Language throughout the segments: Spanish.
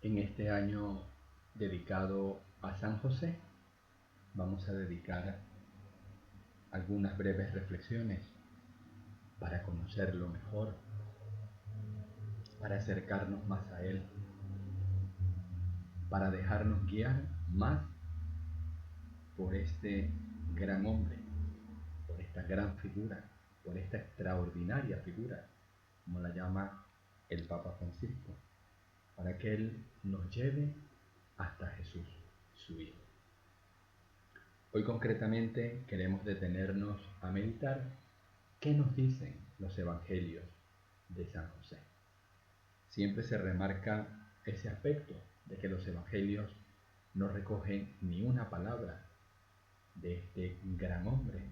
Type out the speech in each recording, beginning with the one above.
En este año dedicado a San José, vamos a dedicar algunas breves reflexiones para conocerlo mejor, para acercarnos más a Él, para dejarnos guiar más por este gran hombre, por esta gran figura, por esta extraordinaria figura, como la llama el Papa Francisco, para que Él nos lleve hasta Jesús, su Hijo. Hoy concretamente queremos detenernos a meditar qué nos dicen los evangelios de San José. Siempre se remarca ese aspecto de que los evangelios no recogen ni una palabra de este gran hombre.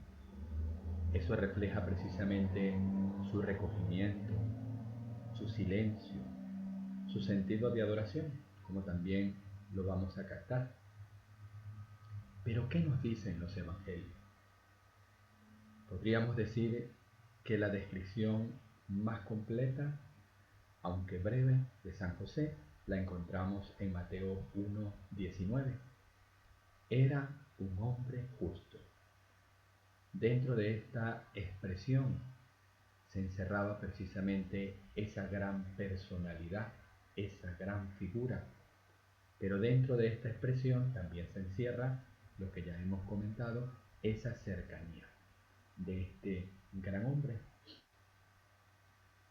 Eso refleja precisamente su recogimiento, su silencio, su sentido de adoración, como también lo vamos a captar. Pero ¿qué nos dicen los evangelios? Podríamos decir que la descripción más completa, aunque breve, de San José la encontramos en Mateo 1:19. Era un hombre justo. Dentro de esta expresión se encerraba precisamente esa gran personalidad, esa gran figura. Pero dentro de esta expresión también se encierra lo que ya hemos comentado, esa cercanía de este gran hombre.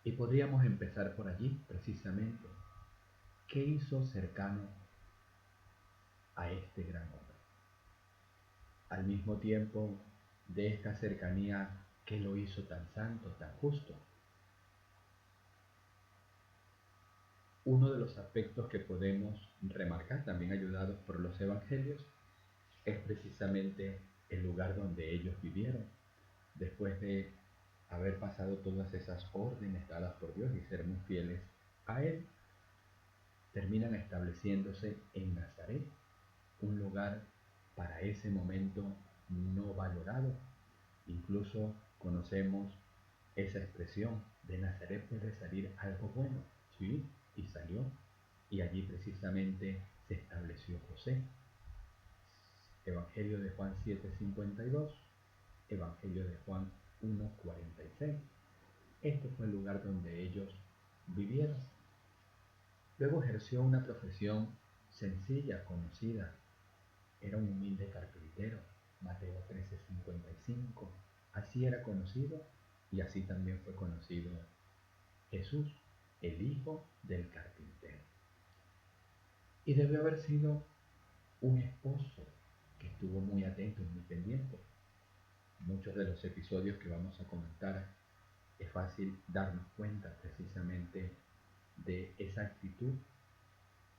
Y podríamos empezar por allí, precisamente. ¿Qué hizo cercano a este gran hombre? Al mismo tiempo de esta cercanía, ¿qué lo hizo tan santo, tan justo? Uno de los aspectos que podemos remarcar, también ayudados por los evangelios, es precisamente el lugar donde ellos vivieron, después de haber pasado todas esas órdenes dadas por Dios y ser muy fieles a Él, terminan estableciéndose en Nazaret, un lugar para ese momento no valorado. Incluso conocemos esa expresión, de Nazaret puede salir algo bueno, sí, y salió, y allí precisamente se estableció José. Evangelio de Juan 7:52, Evangelio de Juan 1:46. Este fue el lugar donde ellos vivieron. Luego ejerció una profesión sencilla, conocida. Era un humilde carpintero, Mateo 13:55. Así era conocido y así también fue conocido Jesús, el hijo del carpintero. Y debió haber sido un esposo que estuvo muy atento, muy pendiente. Muchos de los episodios que vamos a comentar es fácil darnos cuenta precisamente de esa actitud,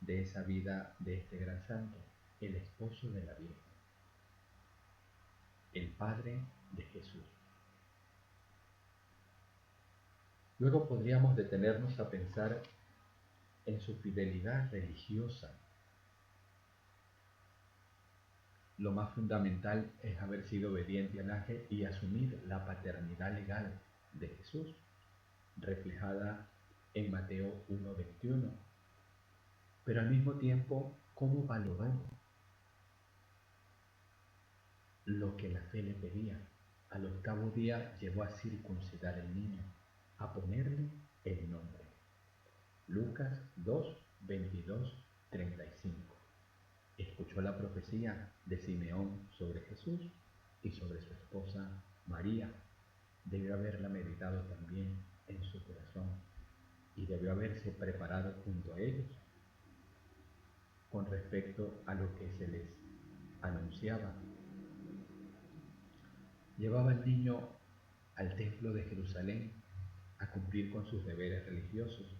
de esa vida de este gran santo, el esposo de la Virgen, el padre de Jesús. Luego podríamos detenernos a pensar en su fidelidad religiosa. Lo más fundamental es haber sido obediente al ángel y asumir la paternidad legal de Jesús, reflejada en Mateo 1:21. Pero al mismo tiempo, ¿cómo valoró lo que la fe le pedía? Al octavo día llegó a circuncidar el niño, a ponerle el nombre. Lucas 2:22-35. Escuchó la profecía de Simeón sobre Jesús y sobre su esposa María. Debió haberla meditado también en su corazón y debió haberse preparado junto a ellos con respecto a lo que se les anunciaba. Llevaba al niño al templo de Jerusalén a cumplir con sus deberes religiosos.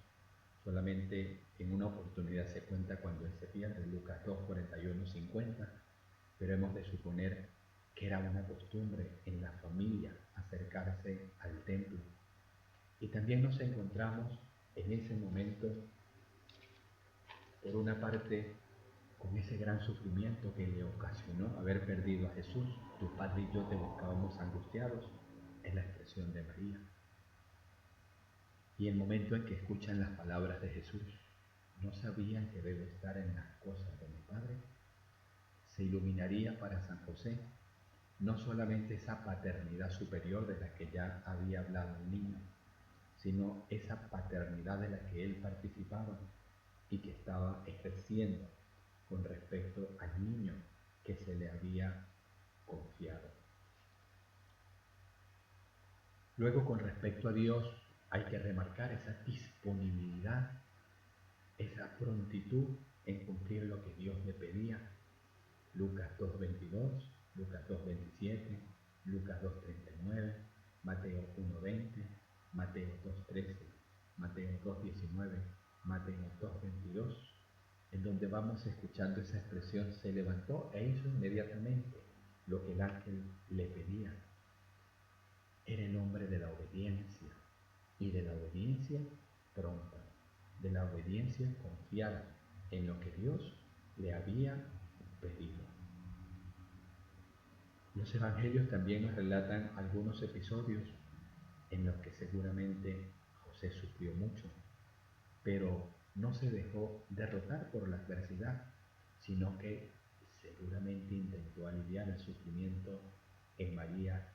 Solamente en una oportunidad se cuenta cuando él se pierde, Lucas 2:41-50, pero hemos de suponer que era una costumbre en la familia acercarse al templo. Y también nos encontramos en ese momento, por una parte, con ese gran sufrimiento que le ocasionó haber perdido a Jesús. Tu padre y yo te buscábamos angustiados, es la expresión de María. Y el momento en que escuchan las palabras de Jesús, no sabían que debe estar en las cosas de mi Padre, se iluminaría para San José no solamente esa paternidad superior de la que ya había hablado el niño, sino esa paternidad de la que él participaba y que estaba ejerciendo con respecto al niño que se le había confiado. Luego, con respecto a Dios, hay que remarcar esa disponibilidad, esa prontitud en cumplir lo que Dios le pedía. Lucas 2:22, Lucas 2:27, Lucas 2:39, Mateo 1:20, Mateo 2:13, Mateo 2:19, Mateo 2:22, en donde vamos escuchando esa expresión: se levantó e hizo inmediatamente lo que el ángel le pedía. Era el hombre de la obediencia, y de la obediencia pronta, de la obediencia confiada en lo que Dios le había pedido. Los evangelios también nos relatan algunos episodios en los que seguramente José sufrió mucho, pero no se dejó derrotar por la adversidad, sino que seguramente intentó aliviar el sufrimiento en María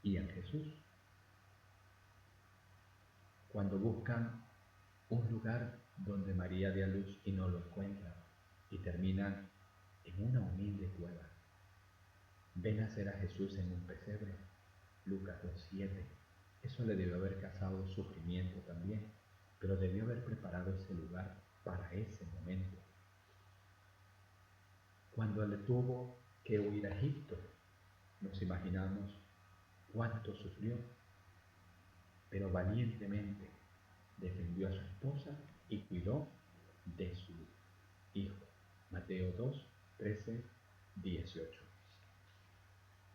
y en Jesús. Cuando buscan un lugar donde María dé a luz y no lo encuentran, y terminan en una humilde cueva, ven a nacer a Jesús en un pesebre, Lucas 2:7. Eso le debió haber causado sufrimiento también, pero debió haber preparado ese lugar para ese momento. Cuando le tuvo que huir a Egipto, nos imaginamos cuánto sufrió, pero valientemente defendió a su esposa y cuidó de su hijo. Mateo 2:13-18.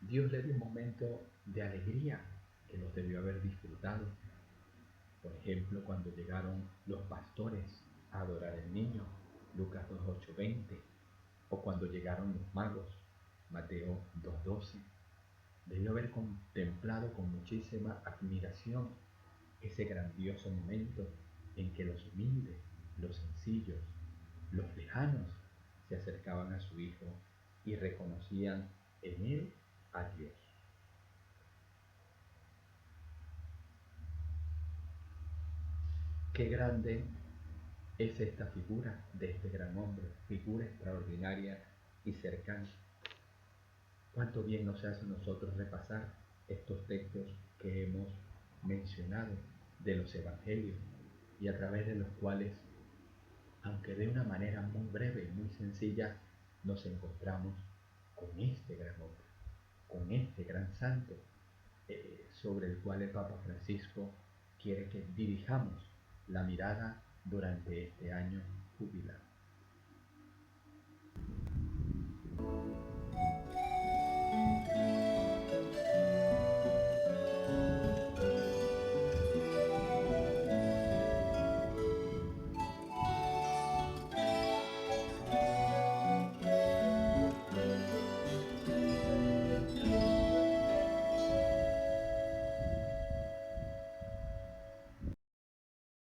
Dios le dio un momento de alegría que los debió haber disfrutado. Por ejemplo, cuando llegaron los pastores a adorar al niño, Lucas 2:8-20, o cuando llegaron los magos, Mateo 2:12. Debió haber contemplado con muchísima admiración ese grandioso momento en que los humildes, los sencillos, los lejanos se acercaban a su hijo y reconocían en él a Dios. Qué grande es esta figura de este gran hombre, figura extraordinaria y cercana. Cuánto bien nos hace a nosotros repasar estos textos que hemos mencionado de los evangelios y a través de los cuales, aunque de una manera muy breve y muy sencilla, nos encontramos con este gran hombre, con este gran santo, sobre el cual el Papa Francisco quiere que dirijamos la mirada durante este año jubilar.